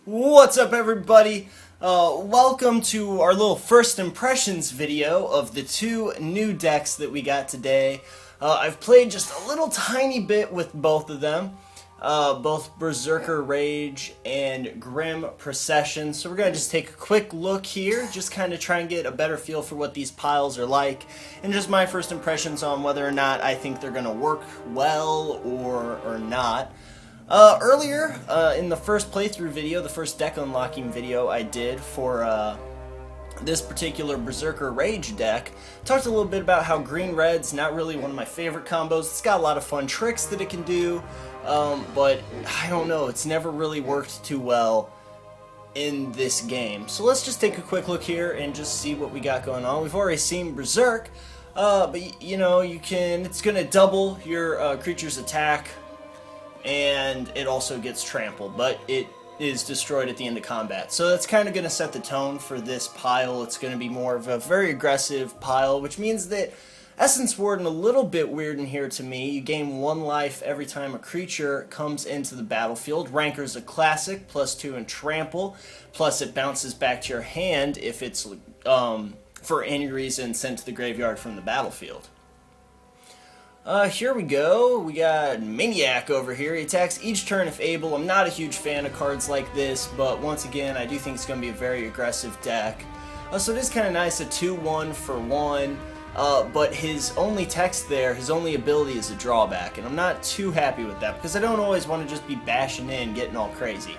What's up, everybody? Welcome to our little first impressions video of the two new decks that we got today. I've played just a little tiny bit with both of them, both Berserker Rage and Grim Procession. So we're going to just take a quick look here, just kind of try and get a better feel for what these piles are like, and just my first impressions on whether or not I think they're going to work well or not. Earlier, in the first playthrough video, the first deck unlocking video I did for this particular Berserker Rage deck, talked a little bit about how green-red's not really one of my favorite combos. It's got a lot of fun tricks that it can do, but I don't know, it's never really worked too well in this game. So let's just take a quick look here and just see what we got going on. We've already seen Berserk, but you know, it's going to double your creature's attack, and it also gets trampled, but it is destroyed at the end of combat. So that's kind of going to set the tone for this pile. It's going to be more of a very aggressive pile, which means that Essence Warden a little bit weird in here to me. You gain 1 life every time a creature comes into the battlefield. Ranker's a classic, +2 in trample, plus it bounces back to your hand if it's for any reason sent to the graveyard from the battlefield. Here we go. We got Maniac over here. He attacks each turn if able. I'm not a huge fan of cards like this, but once again, I do think it's going to be a very aggressive deck. So it is kind of nice, a 2-1 for 1, but his only text there, his only ability is a drawback, and I'm not too happy with that, because I don't always want to just be bashing in, getting all crazy.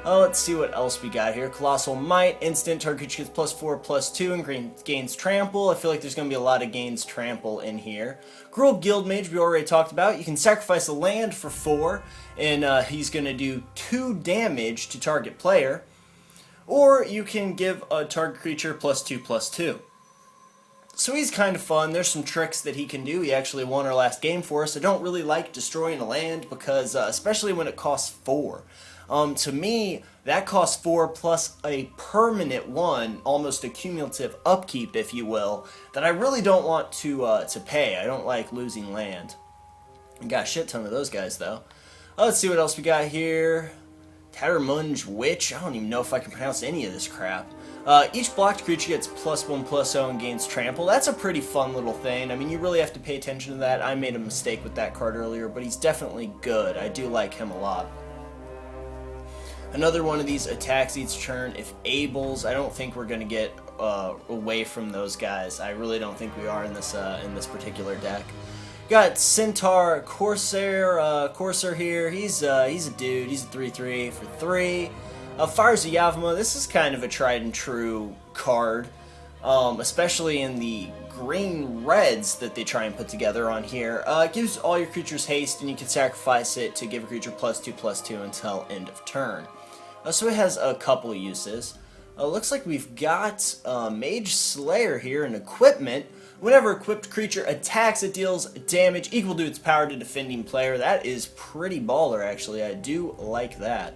Let's see what else we got here. Colossal Might, instant, target creature gets +4/+2 and gains trample. I feel like there's going to be a lot of gains trample in here. Gruul Guildmage, we already talked about. You can sacrifice a land for 4, and he's going to do 2 damage to target player. Or you can give a target creature +2/+2. So he's kind of fun. There's some tricks that he can do. He actually won our last game for us. I don't really like destroying a land because, especially when it costs 4. To me, that costs 4 plus a permanent 1, almost a cumulative upkeep, if you will, that I really don't want to pay. I don't like losing land. We got a shit ton of those guys, though. Let's see what else we got here. Tattermunge Witch. I don't even know if I can pronounce any of this crap. Each blocked creature gets +1/+0 and gains trample. That's a pretty fun little thing. I mean, you really have to pay attention to that. I made a mistake with that card earlier, but he's definitely good. I do like him a lot. Another one of these attacks each turn if ables. I don't think we're going to get away from those guys. I really don't think we are in this particular deck. Got Centaur Corsair here. He's a dude. He's a 3/3 for 3. Fires a Yavima. This is kind of a tried and true card, especially in the green reds that they try and put together on here. It gives all your creatures haste, and you can sacrifice it to give a creature +2/+2 until end of turn. So it has a couple uses. Looks like we've got Mage Slayer here in equipment. Whenever a equipped creature attacks, it deals damage equal to its power to defending player. That is pretty baller, actually. I do like that.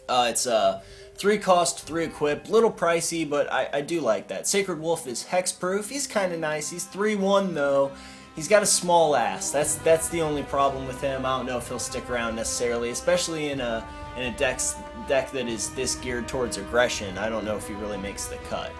It's 3 cost, 3 equipped. Little pricey, but I do like that. Sacred Wolf is hexproof. He's kind of nice. He's 3/1 though. He's got a small ass. That's the only problem with him. I don't know if he'll stick around necessarily, especially in a deck that is this geared towards aggression. I don't know if he really makes the cut.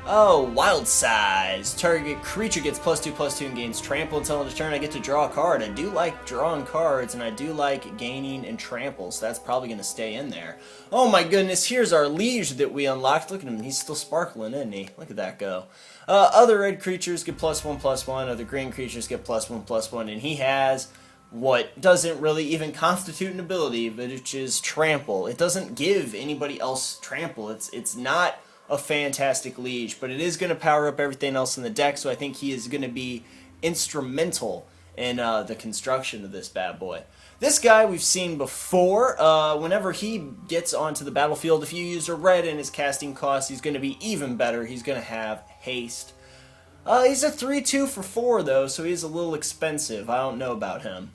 Oh, Wild Size. Target creature gets +2/+2 and gains trample until end of turn. I get to draw a card. I do like drawing cards, and I do like gaining and trample, so that's probably going to stay in there. Oh my goodness, here's our liege that we unlocked. Look at him, he's still sparkling, isn't he? Look at that go. Other red creatures get +1/+1. Other green creatures get +1/+1, and he has what doesn't really even constitute an ability, which is trample. It doesn't give anybody else trample. It's not a fantastic liege, but it is going to power up everything else in the deck, so I think he is going to be instrumental in the construction of this bad boy. This guy we've seen before. Whenever he gets onto the battlefield, if you use a red in his casting cost, he's going to be even better. He's going to have haste. He's a 3/2 for 4, though, so he's a little expensive. I don't know about him.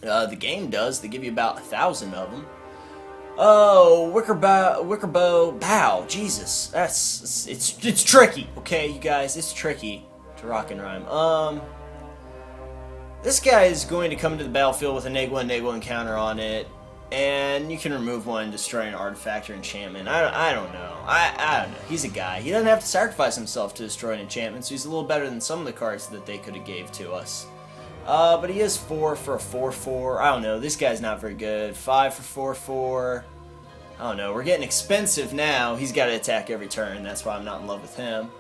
The game does. They give you about 1,000 of them. Oh, Wickerbow Bow. Jesus, it's tricky. Okay, you guys, it's tricky to rock and rhyme. This guy is going to come into the battlefield with a -1/-1 counter on it. and you can remove one and destroy an artifact or enchantment. I don't know. I don't know. He's a guy. He doesn't have to sacrifice himself to destroy an enchantment, so he's a little better than some of the cards that they could have gave to us. But he is 4 for a 4/4. I don't know. This guy's not very good. 5 for 4/4. I don't know. We're getting expensive now. He's got to attack every turn. That's why I'm not in love with him.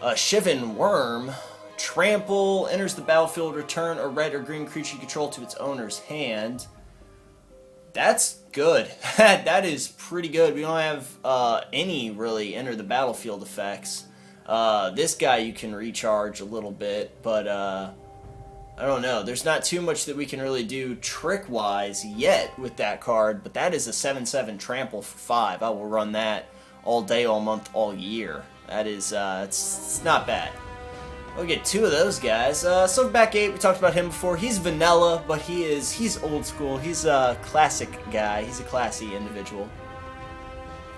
Shivan Worm. Trample. Enters the battlefield. Return a red or green creature you control to its owner's hand. That's good. That is pretty good. We don't have any really enter the battlefield effects. This guy you can recharge a little bit, but I don't know. There's not too much that we can really do trick-wise yet with that card, but that is a 7/7 trample for 5. I will run that all day, all month, all year. That is, it's not bad. We'll get 2 of those guys. Silverback 8, we talked about him before. He's vanilla, but he's old school. He's a classic guy. He's a classy individual.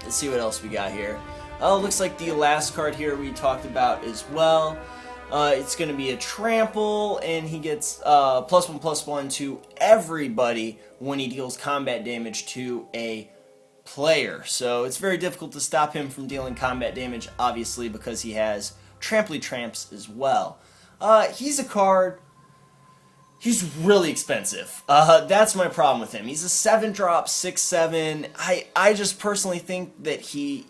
Let's see what else we got here. Oh, looks like the last card here we talked about as well. It's going to be a trample, and he gets +1/+1 to everybody when he deals combat damage to a player. So it's very difficult to stop him from dealing combat damage, obviously, because he has Tramply Tramps as well. He's a card. He's really expensive. That's my problem with him. He's a 7-drop, 6/7. I just personally think that he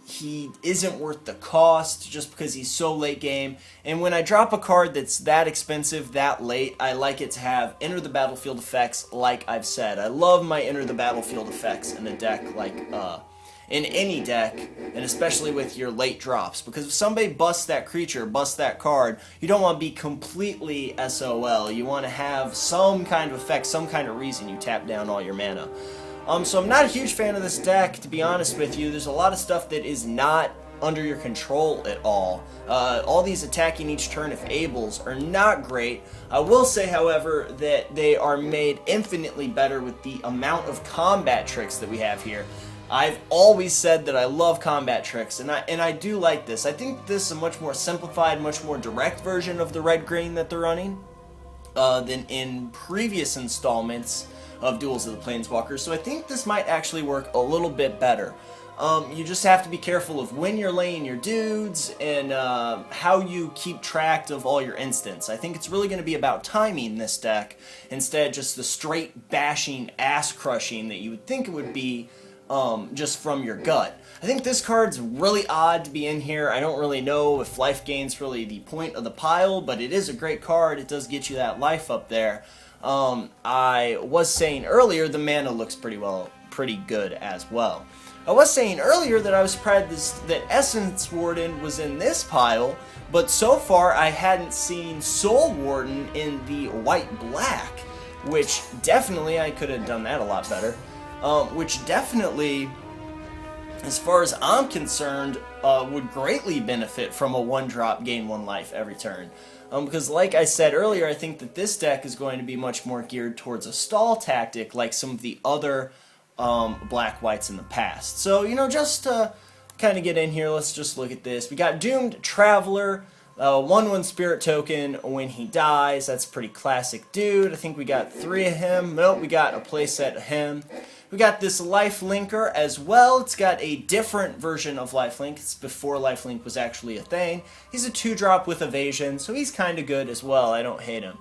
isn't worth the cost just because he's so late game. And when I drop a card that's that expensive, that late, I like it to have enter the battlefield effects like I've said. I love my enter the battlefield effects in a deck like in any deck, and especially with your late drops, because if somebody busts that creature, busts that card, you don't want to be completely SOL. You want to have some kind of effect, some kind of reason you tap down all your mana. So I'm not a huge fan of this deck, to be honest with you. There's a lot of stuff that is not under your control at all. All these attacking each turn if ables are not great. I will say, however, that they are made infinitely better with the amount of combat tricks that we have here. I've always said that I love combat tricks, and I do like this. I think this is a much more simplified, much more direct version of the red-green that they're running than in previous installments of Duels of the Planeswalkers, so I think this might actually work a little bit better. You just have to be careful of when you're laying your dudes and how you keep track of all your instants. I think it's really going to be about timing this deck instead of just the straight bashing, ass-crushing that you would think it would be just from your gut. I think this card's really odd to be in here. I don't really know if life gain's really the point of the pile, but it is a great card. It does get you that life up there. I was saying earlier the mana looks pretty good as well. I was saying earlier that I was surprised that Essence Warden was in this pile, but so far I hadn't seen Soul Warden in the white-black, which definitely I could have done that a lot better. Which definitely, as far as I'm concerned, would greatly benefit from a 1-drop gain 1 life every turn. Because like I said earlier, I think that this deck is going to be much more geared towards a stall tactic like some of the other black-whites in the past. So, you know, just to kind of get in here, let's just look at this. We got Doomed Traveler, 1/1 spirit token when he dies. That's a pretty classic dude. I think we got 3 of him. Nope, we got a playset of him. We got this lifelinker as well. It's got a different version of lifelink. It's before lifelink was actually a thing. He's a 2-drop with evasion, so he's kind of good as well. I don't hate him.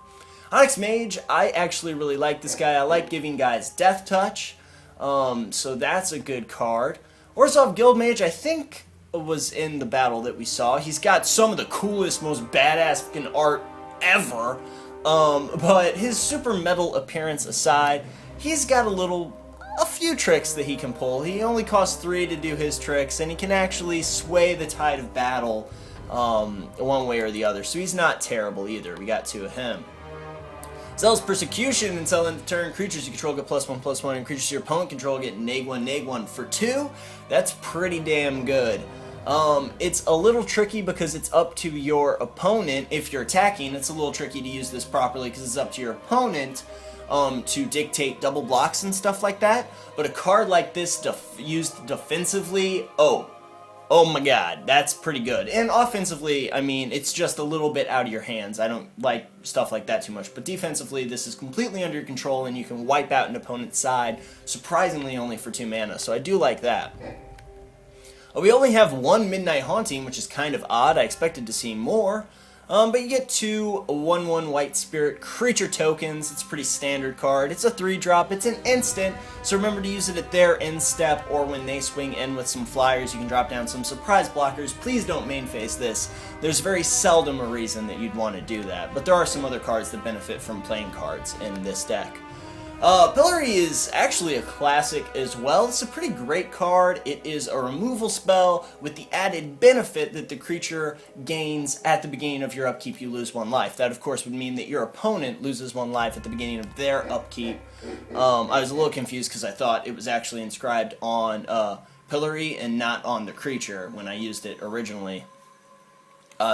Onyx Mage, I actually really like this guy. I like giving guys Death Touch, so that's a good card. Orzhov Guildmage, I think, was in the battle that we saw. He's got some of the coolest, most badass fucking art ever, but his super metal appearance aside, he's got a few tricks that he can pull. He only costs 3 to do his tricks, and he can actually sway the tide of battle one way or the other, so he's not terrible either. We got 2 of him. Zealous Persecution, until end of turn, creatures you control get +1/+1, and creatures your opponent control get -1/-1 for 2. That's pretty damn good. It's a little tricky because it's up to your opponent. If you're attacking, it's a little tricky to use this properly because it's up to your opponent to dictate double blocks and stuff like that. But a card like this used defensively, oh Oh my god, that's pretty good. And offensively, I mean, it's just a little bit out of your hands. I don't like stuff like that too much. But defensively, this is completely under your control, and you can wipe out an opponent's side, surprisingly only for 2 mana. So I do like that. We only have 1 Midnight Haunting, which is kind of odd. I expected to see more. But you get 2 1/1 White Spirit creature tokens. It's a pretty standard card. It's a 3-drop. It's an instant, so remember to use it at their end step or when they swing in with some flyers. You can drop down some surprise blockers. Please don't main phase this. There's very seldom a reason that you'd want to do that, but there are some other cards that benefit from playing cards in this deck. Pillory is actually a classic as well. It's a pretty great card. It is a removal spell with the added benefit that the creature gains at the beginning of your upkeep. You lose 1 life. That, of course, would mean that your opponent loses 1 life at the beginning of their upkeep. I was a little confused because I thought it was actually inscribed on Pillory and not on the creature when I used it originally.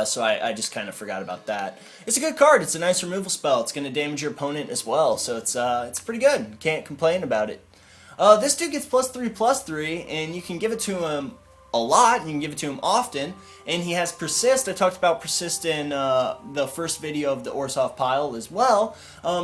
So I just kind of forgot about that. It's a good card. It's a nice removal spell. It's going to damage your opponent as well, so it's pretty good. Can't complain about it. This dude gets +3/+3, and you can give it to him a lot. You can give it to him often, and he has Persist. I talked about Persist in the first video of the Orzhov pile as well.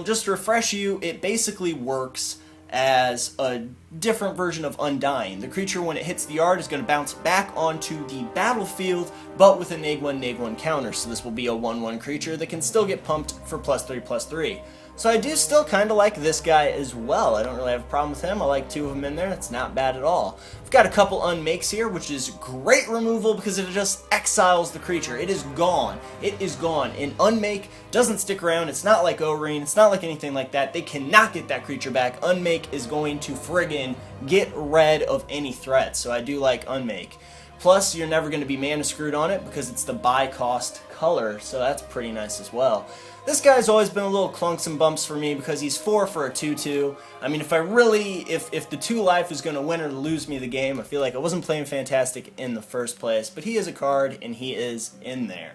Just to refresh you, it basically works as a different version of Undying. The creature, when it hits the yard, is going to bounce back onto the battlefield, but with a neg1/neg1 counter. So this will be a 1/1 creature that can still get pumped for +3/+3. So I do still kind of like this guy as well. I don't really have a problem with him. I like 2 of them in there. That's not bad at all. I've got a couple unmakes here, which is great removal because it just exiles the creature. It is gone. It is gone. And unmake doesn't stick around. It's not like Oreen. It's not like anything like that. They cannot get that creature back. Unmake is going to friggin' get rid of any threat. So I do like unmake. Plus, you're never going to be mana screwed on it because it's the buy cost color, so that's pretty nice as well. This guy's always been a little clunks and bumps for me because he's 4 for a 2/2. I mean, if the 2 life is going to win or lose me the game, I feel like I wasn't playing fantastic in the first place. But he is a card, and he is in there.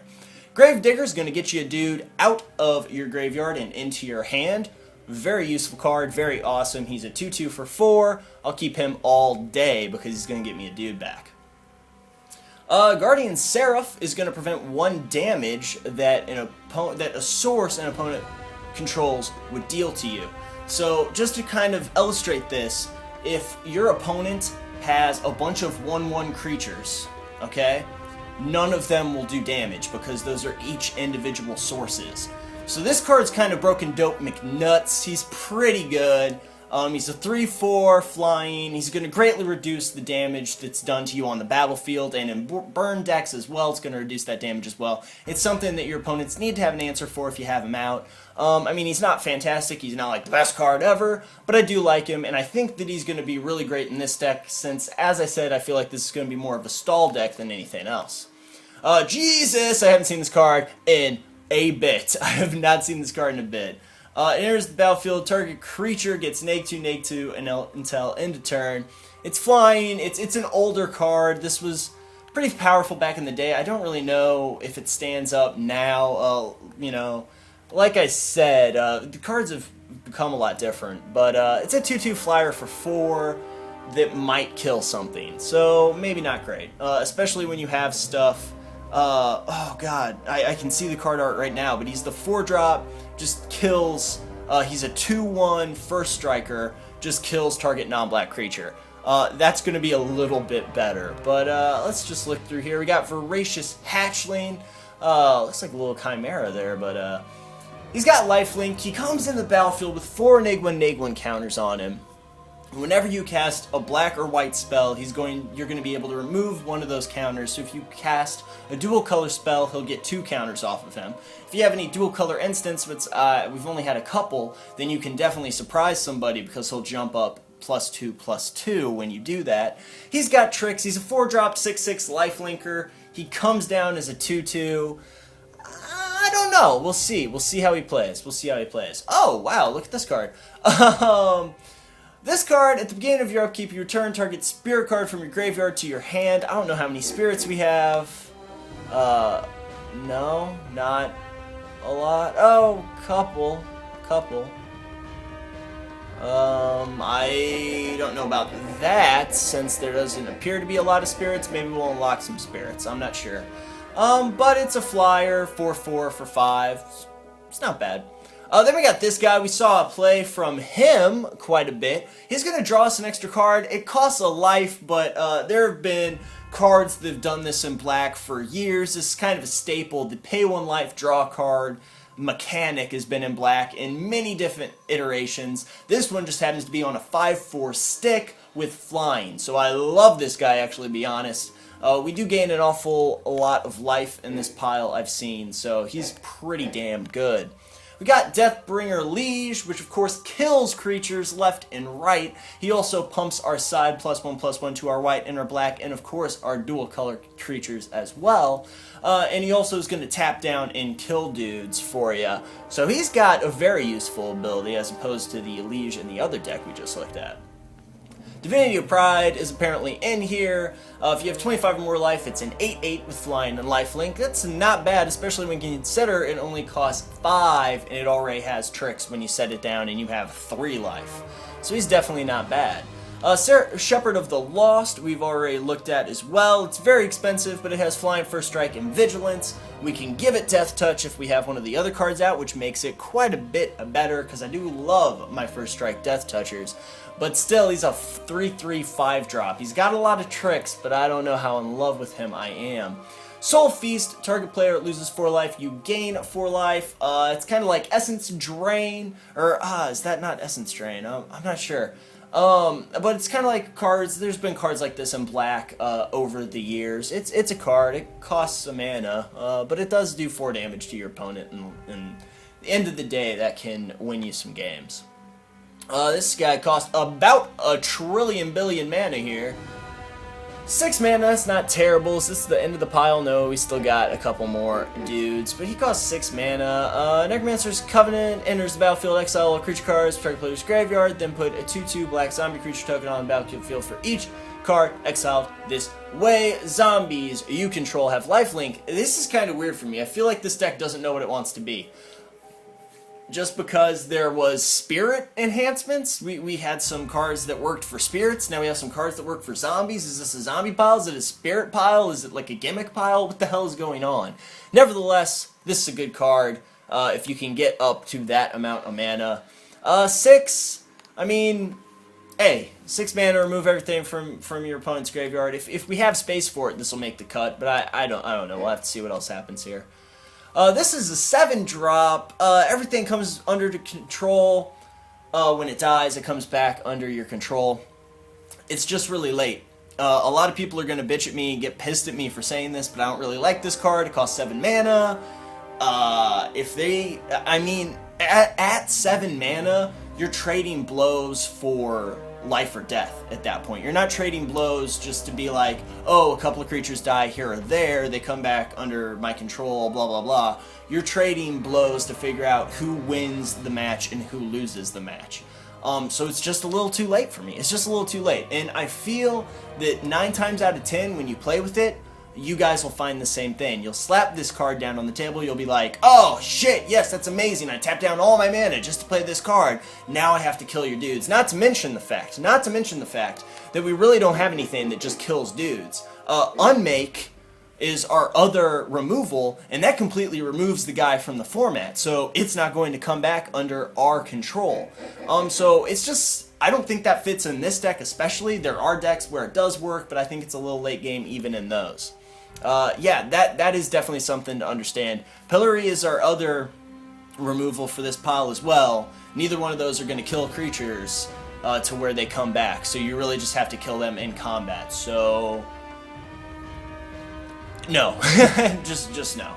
Gravedigger's going to get you a dude out of your graveyard and into your hand. Very useful card, very awesome. He's a 2/2 for 4. I'll keep him all day because he's going to get me a dude back. Guardian Seraph is going to prevent 1 damage that a source an opponent controls would deal to you. So just to kind of illustrate this, if your opponent has a bunch of 1/1 creatures, okay, none of them will do damage because those are each individual sources. So this card's kind of broken dope McNuts. He's pretty good. He's a 3/4 flying. He's going to greatly reduce the damage that's done to you on the battlefield, and in burn decks as well, it's going to reduce that damage as well. It's something that your opponents need to have an answer for if you have him out. I mean, he's not fantastic. He's not like the best card ever, but I do like him, and I think that he's going to be really great in this deck since, as I said, I feel like this is going to be more of a stall deck than anything else. Jesus, I haven't seen this card in a bit. I have not seen this card in a bit. It enters the battlefield, target creature gets neg2/neg2 until end of turn. It's flying, it's an older card. This was pretty powerful back in the day. I don't really know if it stands up now. You know, like I said, the cards have become a lot different, but it's a 2/2 flyer for 4 that might kill something, so maybe not great, especially when you have stuff. Oh god, I can see the card art right now, but he's the 4-drop, just kills, he's a 2/1 first striker, just kills target non-black creature. That's going to be a little bit better, but let's just look through here. We got Voracious Hatchling, looks like a little chimera there, but he's got lifelink. He comes into the battlefield with 4 neg1/neg1 counters on him. Whenever you cast a black or white spell, you're going to be able to remove one of those counters. So if you cast a dual color spell, he'll get 2 counters off of him. If you have any dual color instants, but we've only had a couple, then you can definitely surprise somebody because he'll jump up +2/+2 when you do that. He's got tricks. He's a 4-drop 6/6 lifelinker. He comes down as a 2/2. I don't know. We'll see. We'll see how he plays. We'll see how he plays. Oh, wow. Look at this card. This card, at the beginning of your upkeep, you return target spirit card from your graveyard to your hand. I don't know how many spirits we have. No, not a lot. Oh, couple. I don't know about that, since there doesn't appear to be a lot of spirits. Maybe we'll unlock some spirits. I'm not sure. But it's a flyer, 4/4 for 5. It's not bad. Then we got this guy. We saw a play from him quite a bit. He's going to draw us an extra card. It costs a life, but there have been cards that have done this in black for years. This is kind of a staple. The pay 1 life draw card mechanic has been in black in many different iterations. This one just happens to be on a 5/4 stick with flying. So I love this guy, actually, to be honest. We do gain an awful lot of life in this pile, I've seen, so he's pretty damn good. We got Deathbringer Liege, which of course kills creatures left and right. He also pumps our side +1/+1 to our white and our black, and of course our dual color creatures as well. And he also is going to tap down and kill dudes for you. So he's got a very useful ability as opposed to the Liege in the other deck we just looked at. Divinity of Pride is apparently in here. If you have 25 or more life, it's an 8/8 with flying and lifelink. That's not bad, especially when you consider it only costs 5 and it already has tricks when you set it down and you have 3 life. So he's definitely not bad. Shepherd of the Lost we've already looked at as well. It's very expensive, but it has flying, first strike, and vigilance. We can give it Death Touch if we have one of the other cards out, which makes it quite a bit better, because I do love my first strike Death Touchers. But still, he's a 3/3 5-drop. He's got a lot of tricks, but I don't know how in love with him I am. Soul Feast, target player loses 4 life, you gain 4 life. It's kind of like Essence Drain, or is that not Essence Drain? I'm not sure. But it's kind of like cards. There's been cards like this in black over the years. It's a card. It costs a mana, but it does do 4 damage to your opponent, and at the end of the day, that can win you some games. This guy costs about 1 trillion billion mana here. 6 mana, it's not terrible. Is this the end of the pile? No, we still got a couple more dudes, but he costs 6 mana. Necromancer's Covenant enters the battlefield, exile all creature cards, target player's graveyard, then put a 2/2 black zombie creature token on the battlefield for each card exiled this way. Zombies you control have lifelink. This is kind of weird for me. I feel like this deck doesn't know what it wants to be. Just because there was spirit enhancements, we had some cards that worked for spirits, now we have some cards that work for zombies. Is this a zombie pile? Is it a spirit pile? Is it like a gimmick pile? What the hell is going on? Nevertheless, this is a good card if you can get up to that amount of mana. 6, I mean, hey, 6 mana, remove everything from your opponent's graveyard. If we have space for it, this will make the cut, but I don't know. We'll have to see what else happens here. This is a 7-drop. Everything comes under the control. When it dies, it comes back under your control. It's just really late. A lot of people are going to bitch at me and get pissed at me for saying this, but I don't really like this card. It costs 7 mana. At 7 mana, you're trading blows for life or death at that point. You're not trading blows just to be like, oh, a couple of creatures die here or there, they come back under my control, blah, blah, blah. You're trading blows to figure out who wins the match and who loses the match. So it's just a little too late for me. It's just a little too late. And I feel that 9 times out of 10, when you play with it, you guys will find the same thing. You'll slap this card down on the table, you'll be like, oh shit, yes, that's amazing, I tapped down all my mana just to play this card, now I have to kill your dudes. Not to mention the fact that we really don't have anything that just kills dudes. Unmake is our other removal, and that completely removes the guy from the format, so it's not going to come back under our control. So it's just, I don't think that fits in this deck especially. There are decks where it does work, but I think it's a little late game even in those. Yeah, that is definitely something to understand. Pillory is our other removal for this pile as well. Neither one of those are going to kill creatures to where they come back, so you really just have to kill them in combat. So no, just no.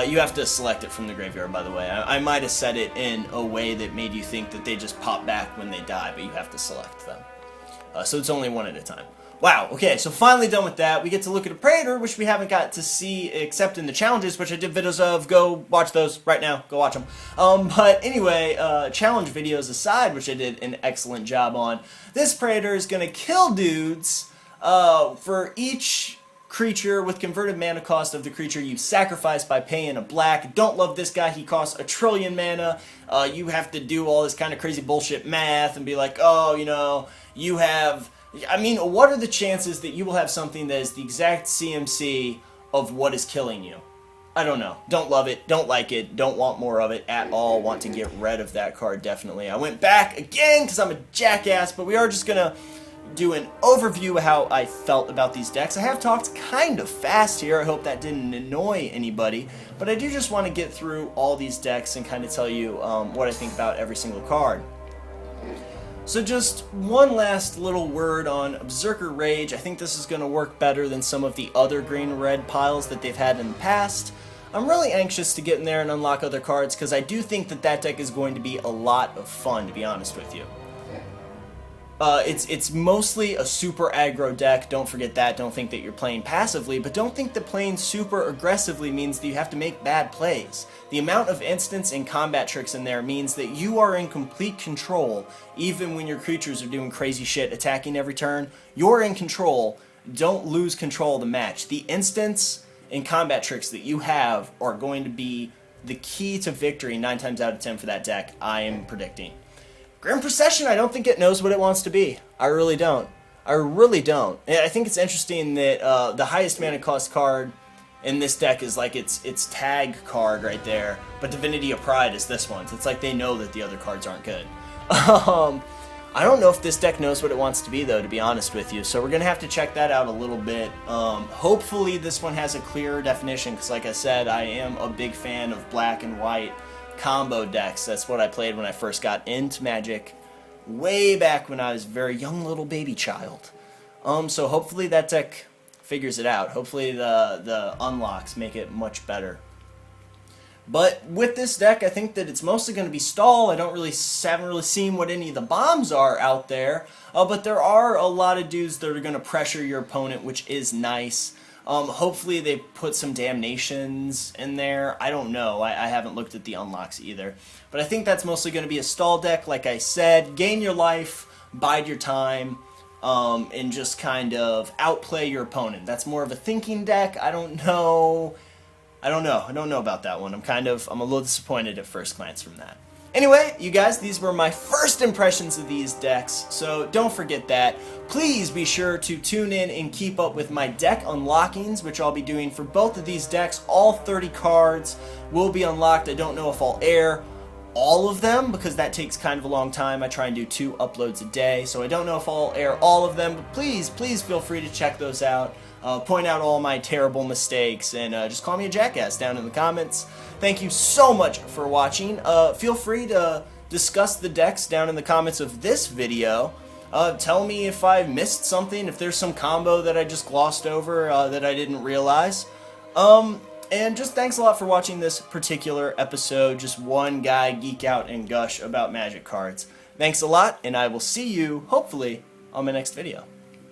You have to select it from the graveyard, by the way. I might have said it in a way that made you think that they just pop back when they die, but you have to select them. So it's only one at a time. Wow, okay, so finally done with that. We get to look at a Praetor, which we haven't got to see except in the challenges, which I did videos of. Go watch those right now. Go watch them. But anyway, challenge videos aside, which I did an excellent job on, this Praetor is going to kill dudes for each creature with converted mana cost of the creature you sacrifice by paying a black. Don't love this guy. He costs 1 trillion mana. You have to do all this kind of crazy bullshit math and be like, oh, you know, you have... I mean, what are the chances that you will have something that is the exact CMC of what is killing you? I don't know. Don't love it. Don't like it. Don't want more of it at all. Want to get rid of that card, definitely. I went back again because I'm a jackass, but we are just going to do an overview of how I felt about these decks. I have talked kind of fast here. I hope that didn't annoy anybody, but I do just want to get through all these decks and kind of tell you what I think about every single card. So just one last little word on Berserker Rage. I think this is going to work better than some of the other green-red piles that they've had in the past. I'm really anxious to get in there and unlock other cards because I do think that that deck is going to be a lot of fun, to be honest with you. It's mostly a super aggro deck. Don't forget that. Don't think that you're playing passively, but don't think that playing super aggressively means that you have to make bad plays. The amount of instants and combat tricks in there means that you are in complete control, even when your creatures are doing crazy shit, attacking every turn. You're in control. Don't lose control of the match. The instants and combat tricks that you have are going to be the key to victory 9 times out of 10 for that deck, I am predicting. Grand Procession, I don't think it knows what it wants to be. I really don't. I really don't. And I think it's interesting that the highest mana cost card in this deck is like its tag card right there, but Divinity of Pride is this one. So it's like they know that the other cards aren't good. I don't know if this deck knows what it wants to be, though, to be honest with you, so we're going to have to check that out a little bit. Hopefully this one has a clearer definition, because like I said, I am a big fan of black and white combo decks. That's what I played when I first got into Magic, way back when I was a very young little baby child. So hopefully that deck figures it out. Hopefully the unlocks make it much better. But with this deck, I think that it's mostly going to be stall. I haven't really seen what any of the bombs are out there, but there are a lot of dudes that are going to pressure your opponent, which is nice. Hopefully they put some damnations in there. I don't know. I haven't looked at the unlocks either. But I think that's mostly going to be a stall deck. Like I said, gain your life, bide your time, and just kind of outplay your opponent. That's more of a thinking deck. I don't know. I don't know about that one. I'm a little disappointed at first glance from that. Anyway, you guys, these were my first impressions of these decks, so don't forget that. Please be sure to tune in and keep up with my deck unlockings, which I'll be doing for both of these decks. All 30 cards will be unlocked. I don't know if I'll air all of them, because that takes kind of a long time. I try and do 2 uploads a day, so I don't know if I'll air all of them, but please feel free to check those out. Point out all my terrible mistakes, and just call me a jackass down in the comments. Thank you so much for watching. Feel free to discuss the decks down in the comments of this video. Tell me if I missed something, if there's some combo that I just glossed over that I didn't realize. And just thanks a lot for watching this particular episode. Just one guy geek out and gush about Magic cards. Thanks a lot, and I will see you, hopefully, on my next video.